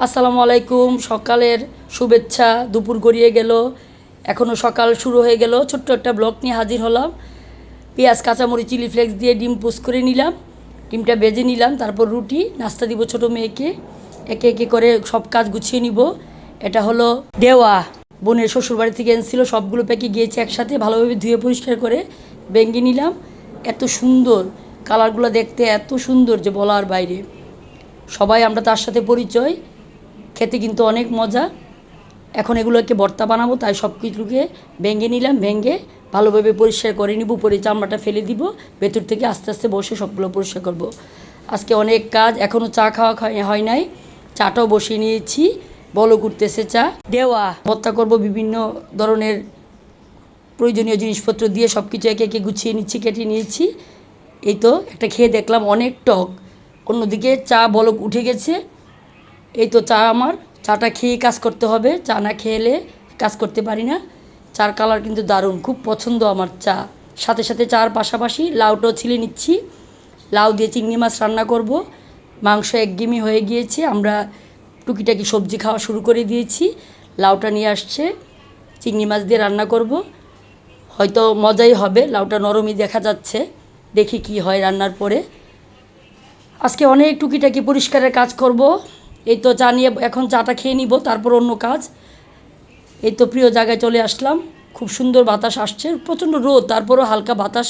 আসসালামু আলাইকুম। সকালের শুভেচ্ছা। দুপুর গড়িয়ে গেল, এখনও সকাল শুরু হয়ে গেল। ছোট্ট একটা ব্লগ নিয়ে হাজির হলাম। পেঁয়াজ, কাঁচামরিচ, চিলি ফ্লেক্স দিয়ে ডিম পোস্ট করে নিলাম, ডিমটা ভেজে নিলাম, তারপর রুটি নাস্তা দিব ছোটো মেয়েকে। একে একে করে সব কাজ গুছিয়ে নিব। এটা হলো দেওয়া, বোনের শ্বশুরবাড়ি থেকে এনেছিল, সবগুলো প্যাকে গিয়েছে একসাথে। ভালোভাবে ধুয়ে পরিষ্কার করে ভেঙে নিলাম। এত সুন্দর কালারগুলো, দেখতে এত সুন্দর যে বলার বাইরে। সবাই আমরা তার সাথে পরিচয়। খেতে কিন্তু অনেক মজা। এখন এগুলোকে ভর্তা বানাবো, তাই সব কিছুকে ভেঙে নিলাম। ভেঙে ভালোভাবে পরিষ্কার করে নিব। উপরে চামড়াটা ফেলে দিব, ভেতর থেকে আস্তে আস্তে বসে সবগুলো পরিষ্কার করব। আজকে অনেক কাজ, এখনও চা খাওয়া হয় নাই। চাটাও বসিয়ে নিয়েছি, বলো করতেছে চা। দেওয়া ভর্তা করব, বিভিন্ন ধরনের প্রয়োজনীয় জিনিসপত্র দিয়ে সব কিছু একে একে গুছিয়ে নিচ্ছি, কেটে নিয়েছি। এই তো একটা খেয়ে দেখলাম, অনেক টক। অন্যদিকে চা বলক উঠে গেছে। এই তো চা, আমার চাটা খেয়ে কাজ করতে হবে, চা না খেলে কাজ করতে পারি না। চার কালার কিন্তু দারুণ, খুব পছন্দ আমার চা। সাথে সাথে চার পাশাপাশি লাউটাও ছিলে নিচ্ছি। লাউ দিয়ে চিংড়ি মাছ রান্না করব। মাংস একঘেয়েমি হয়ে গিয়েছে, আমরা টুকিটাকি সবজি খাওয়া শুরু করে দিয়েছি। লাউটা নিয়ে আসছে, চিংড়ি মাছ দিয়ে রান্না করব। হয়তো মজাই হবে, লাউটা নরমই দেখা যাচ্ছে। দেখি কি হয় রান্নার পরে। আজকে অনেক টুকিটাকি পরিষ্কারের কাজ করব। এই তো চা নিয়ে এখন চাটা খেয়ে নিব, তারপর অন্য কাজ। এই তো প্রিয় জায়গায় চলে আসলাম। খুব সুন্দর বাতাস আসছে, প্রচণ্ড রোদ, তারপরও হালকা বাতাস,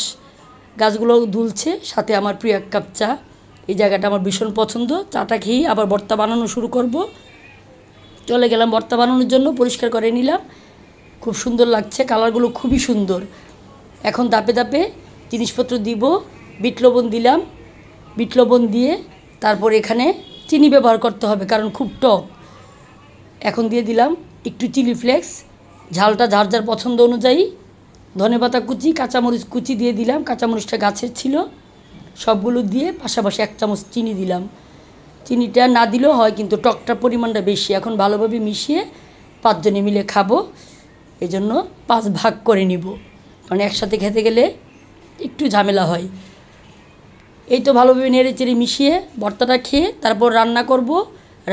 গাছগুলো দুলছে। সাথে আমার প্রিয় এক কাপ চা। এই জায়গাটা আমার ভীষণ পছন্দ। চাটা খেয়েই আবার ভর্তা বানানো শুরু করব। চলে গেলাম ভর্তা বানানোর জন্য, পরিষ্কার করে নিলাম। খুব সুন্দর লাগছে, কালারগুলো খুবই সুন্দর। এখন ধাপে ধাপে জিনিসপত্র দিব। বিট লবণ দিলাম, বিট লবণ দিয়ে তারপর এখানে চিনি ব্যবহার করতে হবে, কারণ খুব টক। এখন দিয়ে দিলাম একটু চিলি ফ্লেক্স, ঝালটা যার যার পছন্দ অনুযায়ী। ধনেপাতা কুচি, কাঁচামরিচ কুচি দিয়ে দিলাম, কাঁচামরিচটা গাছের ছিল। সবগুলো দিয়ে পাশাপাশি 1 চামচ চিনি দিলাম। চিনিটা না দিলেও হয়, কিন্তু টকটার পরিমাণটা বেশি। এখন ভালোভাবে মিশিয়ে 5 জনে মিলে খাবো, এই জন্য 5 ভাগ করে নিব, কারণ একসাথে খেতে গেলে একটু ঝামেলা হয়। এই তো ভালোভাবে নেড়ে চেড়ে মিশিয়ে ভর্তাটা খেয়ে তারপর রান্না করব।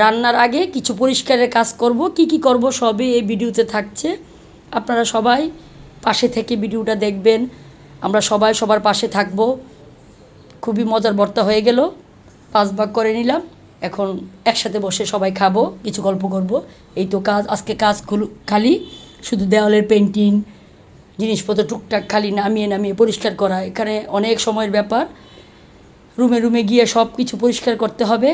রান্নার আগে কিছু পরিষ্কারের কাজ করব। কি কি করব সবই এই ভিডিওতে থাকছে। আপনারা সবাই পাশে থেকে ভিডিওটা দেখবেন। আমরা সবাই সবার পাশে থাকব। খুবই মজার ভর্তা হয়ে গেল। 5 ভাগ করে নিলাম। এখন একসাথে বসে সবাই খাবো, কিছু গল্প করব। এই তো কাজ, আজকে কাজ খালি শুধু দেওয়ালের পেন্টিং, জিনিসপত্র টুকটাক খালি নামিয়ে নামিয়ে পরিষ্কার করা। এখানে অনেক সময়ের ব্যাপার। রুমে রুমে গিয়ে সব কিছু পরিষ্কার করতে হবে।